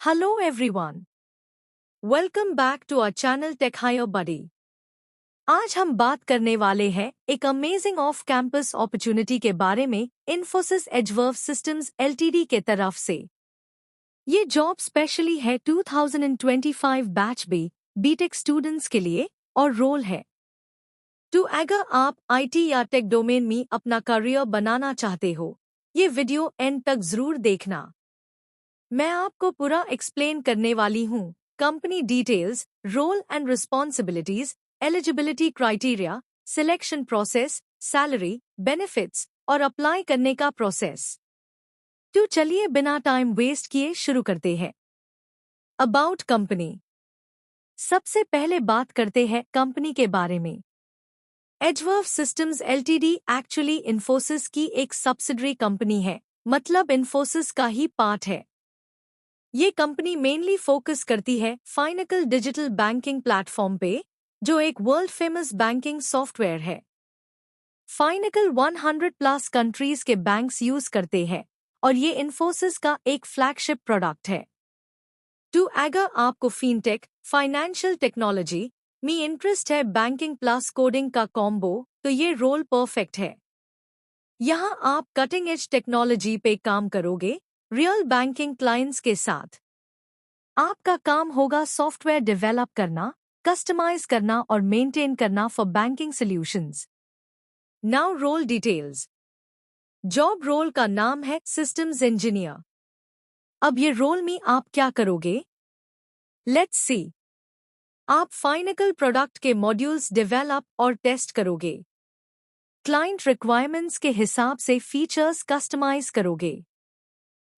Hello everyone, welcome back to our channel Tech Hire Buddy. आज हम बात करने वाले हैं एक अमेजिंग ऑफ कैंपस अपॉर्चुनिटी के बारे में इन्फोसिस एजवर्व सिस्टम्स एलटीडी के तरफ से। ये जॉब स्पेशली है 2025 बैच बी बीटेक स्टूडेंट्स के लिए और रोल है टू अगर आप आईटी या टेक डोमेन में अपना करियर बनाना चाहते हो, ये वीडियो एंड तक जरूर देखना। मैं आपको पूरा एक्सप्लेन करने वाली हूँ। Company details, role and responsibilities, eligibility criteria, selection process, salary, benefits और अप्लाई करने का प्रोसेस। तो चलिए बिना टाइम वेस्ट किए शुरू करते हैं। About company. सबसे पहले बात करते हैं कंपनी के बारे में। एजवर्व सिस्टम्स एलटीडी एक्चुअली इन्फोसिस की एक सब्सिडरी कंपनी है, मतलब इन्फोसिस का ही पार्ट है। ये कंपनी मेनली फोकस करती है फाइनेकल डिजिटल बैंकिंग प्लेटफॉर्म पे, जो एक वर्ल्ड फेमस बैंकिंग सॉफ्टवेयर है। फाइनेकल 100 प्लस कंट्रीज के बैंक्स यूज करते हैं और ये इन्फोसिस का एक फ्लैगशिप प्रोडक्ट है। टू अगर आपको फिनटेक, फाइनेंशियल टेक्नोलॉजी में इंटरेस्ट है, बैंकिंग प्लस कोडिंग का कॉम्बो, तो ये रोल परफेक्ट है। यहाँ आप कटिंग एज टेक्नोलॉजी पे काम करोगे, रियल बैंकिंग क्लाइंट्स के साथ। आपका काम होगा सॉफ्टवेयर डेवलप करना, कस्टमाइज करना और मेंटेन करना for banking solutions. Now role details. Job role का नाम है सिस्टम्स इंजीनियर। अब ये रोल में आप क्या करोगे? Let's see. आप फाइनेकल प्रोडक्ट के मॉड्यूल्स डेवलप और टेस्ट करोगे। क्लाइंट रिक्वायरमेंट्स के हिसाब से फीचर्स कस्टमाइज करोगे।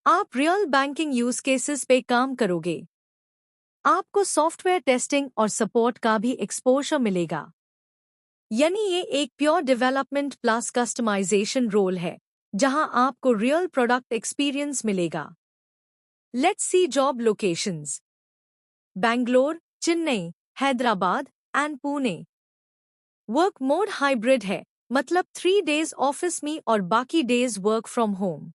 आप रियल बैंकिंग यूज केसेस पे काम करोगे। आपको सॉफ्टवेयर टेस्टिंग और सपोर्ट का भी एक्सपोजर मिलेगा। यानी ये एक pure development plus customization role है, जहां आपको रियल प्रोडक्ट एक्सपीरियंस मिलेगा। Let's see job locations. Bangalore, Chennai, Hyderabad and Pune. Work mode hybrid है, मतलब 3 days ऑफिस में और बाकी days work from home.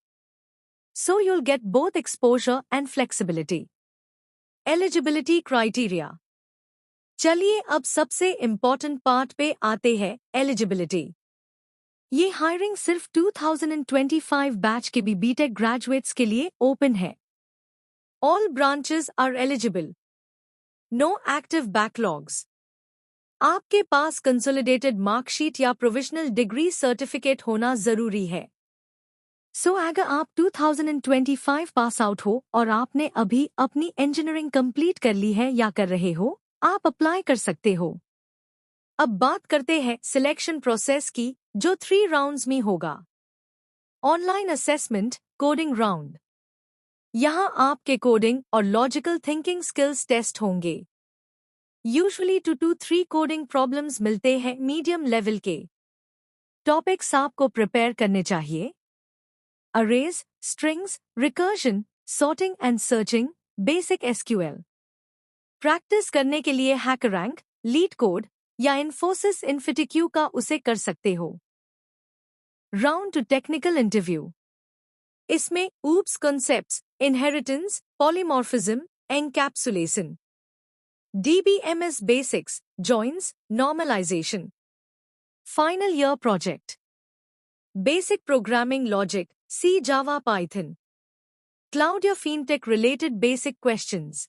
So you'll get both exposure and flexibility. Eligibility criteria. चलिए अब सबसे इम्पोर्टेंट पार्ट पे आते हैं, एलिजिबिलिटी। ये हायरिंग सिर्फ 2025 बैच के भी बीटेक ग्रेजुएट्स के लिए ओपन है। All branches are eligible. No active backlogs. आपके पास कंसोलिडेटेड मार्कशीट या प्रोविजनल डिग्री सर्टिफिकेट होना जरूरी है। अगर आप 2025 पास आउट हो और आपने अभी अपनी इंजीनियरिंग कंप्लीट कर ली है या कर रहे हो, आप अप्लाई कर सकते हो। अब बात करते हैं सिलेक्शन प्रोसेस की, जो 3 राउंड्स में होगा। Online assessment, coding round. यहाँ आपके कोडिंग और लॉजिकल थिंकिंग स्किल्स टेस्ट होंगे। यूजुअली 2 to 3 कोडिंग प्रॉब्लम्स मिलते हैं मीडियम लेवल के। टॉपिक्स आपको प्रिपेयर करने चाहिए। Arrays, strings, recursion, sorting and searching, basic SQL. Practice करने के लिए HackerRank, LeetCode या Infosys InfiniQ का उसे कर सकते हो। Round to technical interview. इसमें OOPS concepts, inheritance, polymorphism, encapsulation, DBMS basics, joins, normalization. Final year project. Basic programming logic, C, Java, Python. Cloud या FinTech related basic questions.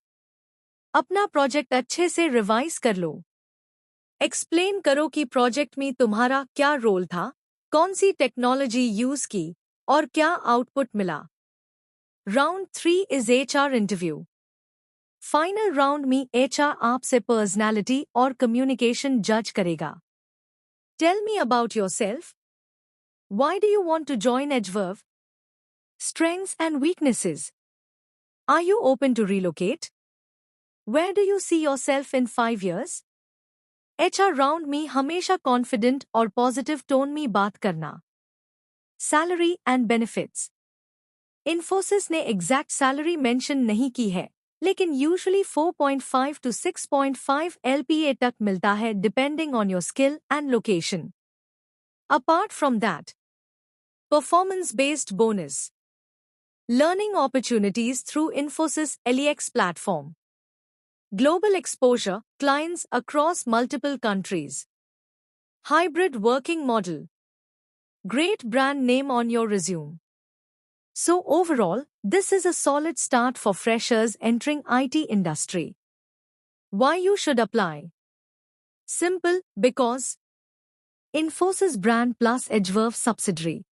अपना project अच्छे से रिवाइज कर लो। एक्सप्लेन करो कि प्रोजेक्ट में तुम्हारा क्या रोल था, कौन सी टेक्नोलॉजी यूज की और क्या आउटपुट मिला। Round 3 is HR interview. Final round में HR आपसे पर्सनैलिटी और कम्युनिकेशन जज करेगा। Tell me about yourself. Why do you want to join Edgeverve? Strengths and weaknesses. Are you open to relocate? Where do you see yourself in 5 years? HR round में हमेशा confident और positive tone में बात करना। Salary and benefits. Infosys ने exact salary mention नहीं की है, लेकिन यूजुअली 4.5 to 6.5 LPA तक मिलता है, depending on your skill and location. Apart from that, performance based bonus. Learning opportunities through Infosys LEX platform. Global exposure, clients across multiple countries. Hybrid working model. Great brand name on your resume. So overall, this is a solid start for freshers entering IT industry. Why you should apply? Simple, because Infosys brand plus Edgeworth subsidiary.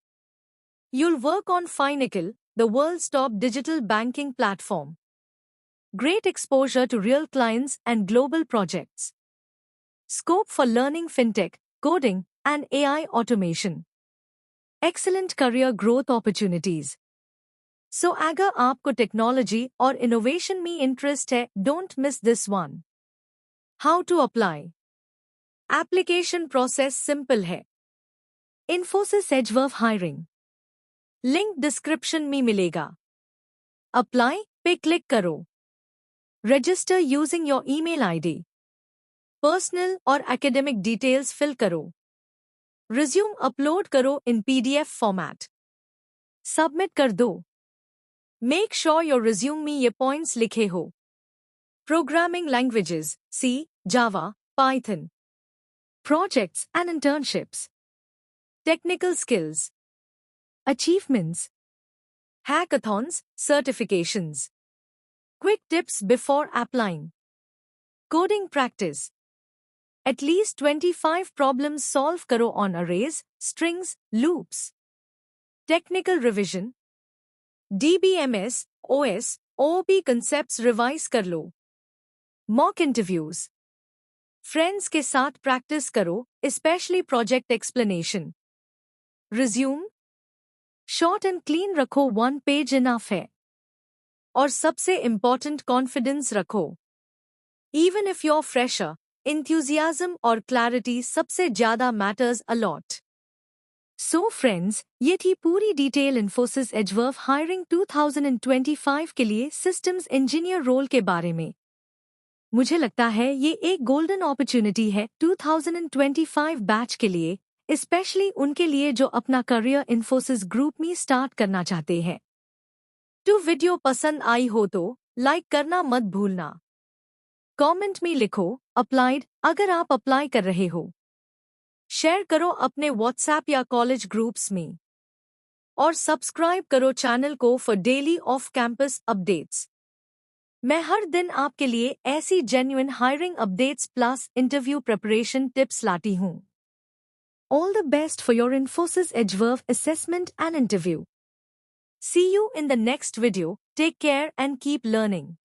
You'll work on Finacle, the world's top digital banking platform. Great exposure to real clients and global projects. Scope for learning fintech, coding, and AI automation. Excellent career growth opportunities. So अगर आपको technology और innovation में interest है, don't miss this one. How to apply? Application process simple है. इन्फोसिस एजवर्थ hiring. Link description में मिलेगा. Apply पे क्लिक करो. Register using your email ID. Personal और एकेडमिक डिटेल्स फिल करो. रिज्यूम अपलोड करो इन पीडीएफ फॉर्मेट. सबमिट कर दो. Make sure your resume में ये points लिखे हो. Programming languages, C, Java, Python. Projects and internships. Technical skills. Achievements. Hackathons, certifications. Quick tips before applying. Coding practice. At least 25 problems solve करो on arrays, strings, loops. Technical revision. DBMS, OS, OOP concepts revise कर लो. Mock interviews. Friends के साथ practice करो, especially project explanation. Resume. Short and clean रखो, 1 page enough है. और सबसे important confidence रखो. Even if you're fresher, enthusiasm और clarity सबसे ज़्यादा matters a lot. So friends, ये थी पूरी डिटेल इन्फोसिस एजवर्थ हायरिंग 2025 के लिए सिस्टम्स इंजीनियर रोल के बारे में. मुझे लगता है ये एक गोल्डन अपॉर्चुनिटी है 2025 बैच के लिए, स्पेशली उनके लिए जो अपना करियर इन्फोसिस ग्रुप में स्टार्ट करना चाहते हैं. तो वीडियो पसंद आई हो तो लाइक करना मत भूलना. कमेंट में लिखो अप्लाइड अगर आप अप्लाई कर रहे हो. शेयर करो अपने व्हाट्सएप या कॉलेज ग्रुप्स में. और सब्सक्राइब करो चैनल को for daily off campus updates. मैं हर दिन आपके लिए ऐसी genuine hiring updates plus interview preparation tips लाती हूँ. All the best for your Infosys Edgeworth assessment and interview. See you in the next video. Take care and keep learning.